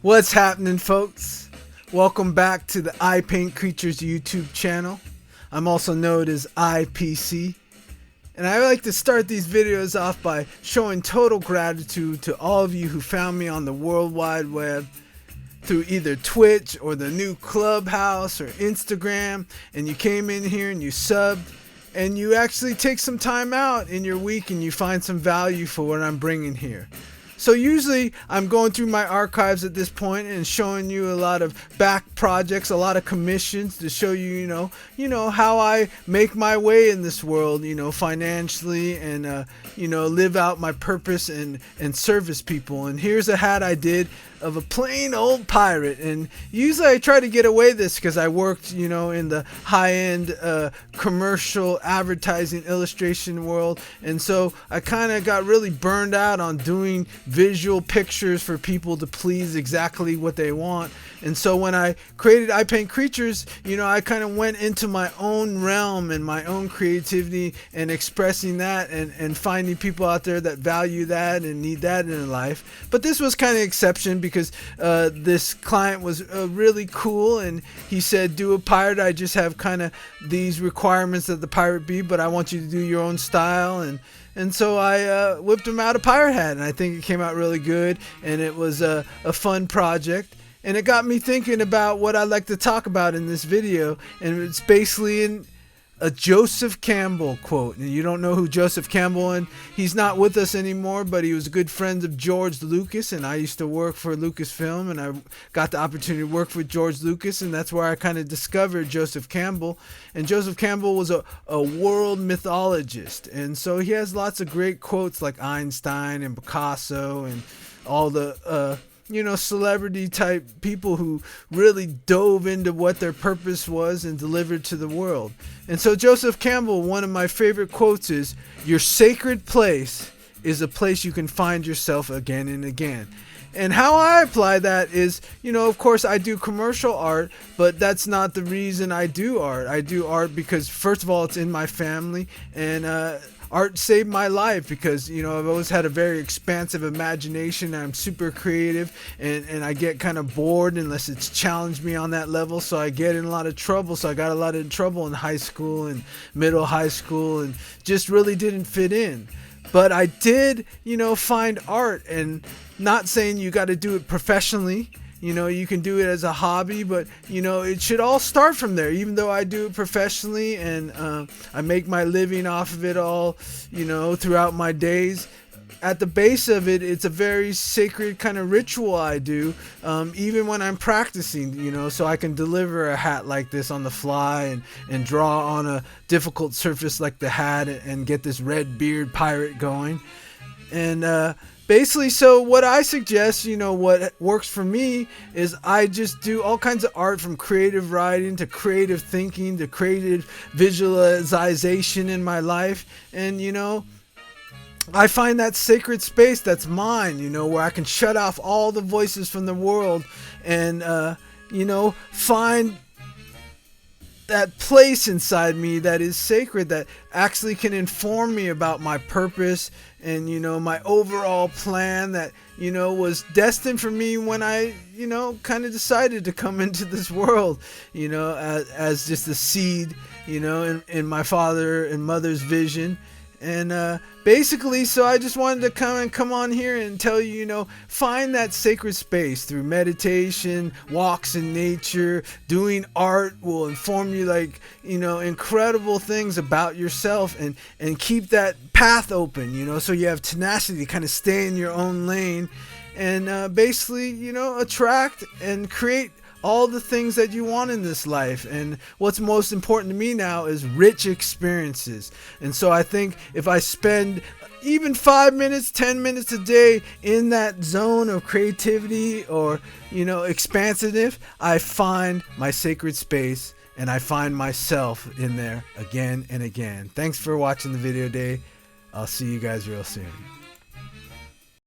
What's happening, folks? Welcome back to the IPaintCreatures YouTube channel. I'm also known as IPC. And I like to start these videos off by showing total gratitude to all of you who found me on the World Wide Web through either Twitch or the new Clubhouse or Instagram, and you came in here and you subbed, and you actually take some time out in your week and you find some value for what I'm bringing here. So usually I'm going through my archives at this point and showing you a lot of back projects, a lot of commissions to show you, you know how I make my way in this world, financially, and live out my purpose and service people. And here's a hat I did of a plain old pirate, and usually I try to get away with this because I worked in the high-end commercial advertising illustration world, and so I kind of got really burned out on doing visual pictures for people to please exactly what they want. And so when I created IPaintcreatures, I kind of went into my own realm and my own creativity and expressing that and finding people out there that value that and need that in their life. But this was kind of exception because this client was really cool, and he said, do a pirate. I just have kind of these requirements that the pirate be, but I want you to do your own style. And so I whipped him out a pirate hat, and I think it came out really good, and it was a fun project. And it got me thinking about what I like to talk about in this video, and it's basically a Joseph Campbell quote. And you don't know who Joseph Campbell is. He's not with us anymore, but he was a good friend of George Lucas, and I used to work for Lucasfilm, and I got the opportunity to work with George Lucas, and that's where I kind of discovered Joseph Campbell. And Joseph Campbell was a world mythologist, and so he has lots of great quotes like Einstein and Picasso and all the celebrity type people who really dove into what their purpose was and delivered to the world. And so Joseph Campbell, one of my favorite quotes is, "Your sacred place is a place you can find yourself again and again." And how I apply that is, of course I do commercial art, but that's not the reason I do art. I do art because, first of all, it's in my family, and art saved my life because, I've always had a very expansive imagination. I'm super creative, and I get kind of bored unless it's challenged me on that level. So I get in a lot of trouble. So I got a lot of trouble in high school and middle high school and just really didn't fit in. But I did, find art, and not saying you got to do it professionally. You can do it as a hobby, but it should all start from there. Even though I do it professionally and I make my living off of it all, throughout my days, at the base of it, it's a very sacred kind of ritual I do, even when I'm practicing, so I can deliver a hat like this on the fly and draw on a difficult surface like the hat and get this red beard pirate going. And basically, so what I suggest, what works for me is I just do all kinds of art, from creative writing to creative thinking to creative visualization in my life. And, I find that sacred space that's mine, where I can shut off all the voices from the world and, find that place inside me that is sacred, that actually can inform me about my purpose and, my overall plan that, was destined for me when I, kind of decided to come into this world, as just a seed, in my father and mother's vision. And basically, so I just wanted to come on here and tell you, find that sacred space through meditation, walks in nature. Doing art will inform you incredible things about yourself, and keep that path open, so you have tenacity to kind of stay in your own lane and basically, attract and create all the things that you want in this life. And what's most important to me now is rich experiences. And so I think if I spend even 5 minutes, 10 minutes a day in that zone of creativity or, expansive, I find my sacred space and I find myself in there again and again. Thanks for watching the video today. I'll see you guys real soon.